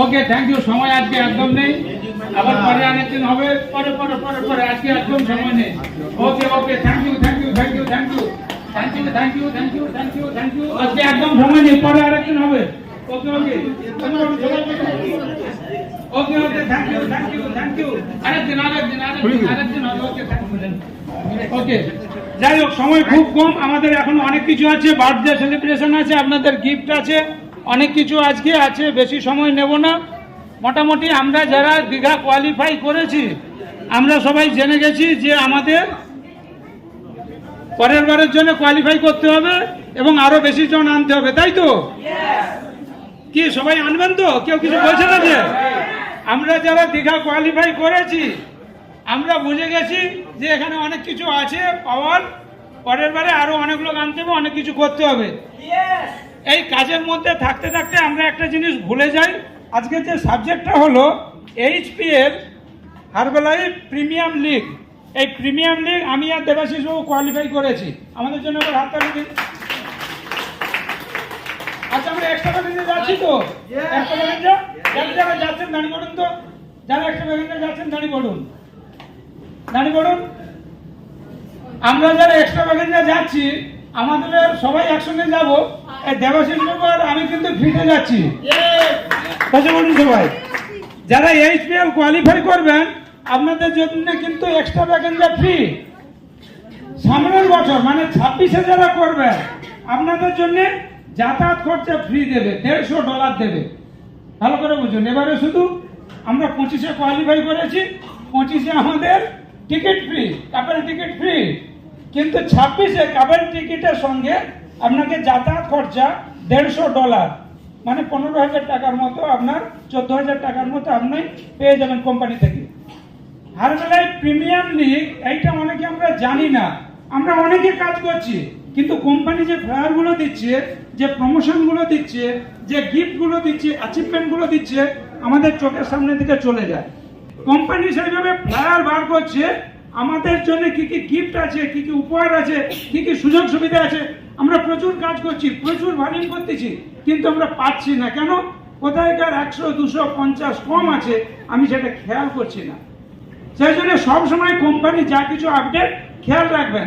okay thank you সময় আজকে একদম নেই আবার পরে আরেকদিন হবে পরে পরে পরে পরে আজকে একদম সময় নেই ওকে থ্যাংক ইউ আজকে একদম সময় নেই পরে আরেকদিন হবে ওকে থ্যাংক ইউ আরেকদিন হবে ওকে যাই হোক সময় খুব কম আমাদের এখন অনেক কিছু আছে বার্থডে সেলিব্রেশন আছে আপনাদের গিফট আছে অনেক কিছু আজকে আছে বেশি সময় নেব না মোটামুটি আমরা যারা দীঘা কোয়ালিফাই করেছি আমরা সবাই জেনে গেছি যে আমাদের পরের বারের জন্য কোয়ালিফাই করতে হবে এবং আরো বেশি জন আনতে হবে তাই তো কি সবাই আনবেন তো কেউ কিছু বলছে না যে আমরা যারা দীঘা কোয়ালিফাই করেছি আমরা বুঝে গেছি যে এখানে অনেক কিছু আছে পাওয়ার পরের বারে আরো অনেক লোক আনতে হবে অনেক কিছু করতে হবে এই কাজের মধ্যে থাকতে থাকতে আমরা একটা জিনিস ভুলে যাই আজকে যে সাবজেক্টটা হলো এইচপিএল হার্বালাইফ প্রিমিয়াম লিগ এই প্রিমিয়াম লিগ আমি আর দেবাশিস বাবু কোয়ালিফাই করেছি আমাদের জন্য আবার হাততালি দিন আচ্ছা আমরা এক্সট্রা ভ্যাকেন্সি যাচ্ছি তো এক্সট্রা ভ্যাকেন্সি যারা যাচ্ছেন দাঁড়িয়ে পড়ুন তো যারা এক্সট্রা ভ্যাকেন্সি যাচ্ছেন দাঁড়িয়ে পড়ুন আমরা যারা এক্সট্রা ভ্যাকেন্সি যাচ্ছি আমাদের সবাই একসঙ্গে যাব এই দেবাশিস বাবু আর আমি কিন্তু ফ্রিতে যাচ্ছি বলুন সবাই যারা এইচপিএল কোয়ালিফাই করবেন আপনাদের জন্য কিন্তু এক্সট্রা ভ্যাকেন্সি ফ্রি সামনের বছর মানে 26-এ যারা করবেন আপনাদের জন্য যাতায়াত খরচা ফ্রি দেবে $150 দেবে ভালো করে বুঝুন এবারে শুধু আমরা 25-এ কোয়ালিফাই করেছি 25-এ আমাদের ticket free couple ticket free কিন্তু 26-এ কাপেল টিকিটের সঙ্গে আপনাকে যাতায়াত খরচা $150 মানে 15,000 টাকার মতো আপনার 14,000 টাকার মতো আপনি পেয়ে যাবেন কোম্পানি থেকে হার্বালাইফ প্রিমিয়াম লিগ এইটা অনেকে আমরা জানি না আমরা অনেকে কাজ করছি কিন্তু কোম্পানি যে ফ্লায়ারগুলো দিচ্ছে যে প্রমোশনগুলো দিচ্ছে যে গিফটগুলো দিচ্ছে অ্যাচিভমেন্টগুলো দিচ্ছে আমাদের চোখের সামনে দিকে চলে যায় কোম্পানি সেইভাবে ফ্লায়ার বার করছে আমাদের জন্য কি কি গিফট আছে কি কি উপহার আছে কি কি সুযোগ সুবিধা আছে আমরা প্রচুর কাজ করছি প্রচুর ভালিং করতেছি কিন্তু আমরা পাচ্ছি না কেন কোথায়কার 100 250 কম আছে আমি সেটা খেয়াল করছি না সেই জন্য সবসময় কোম্পানি যা কিছু আপডেট খেয়াল রাখবেন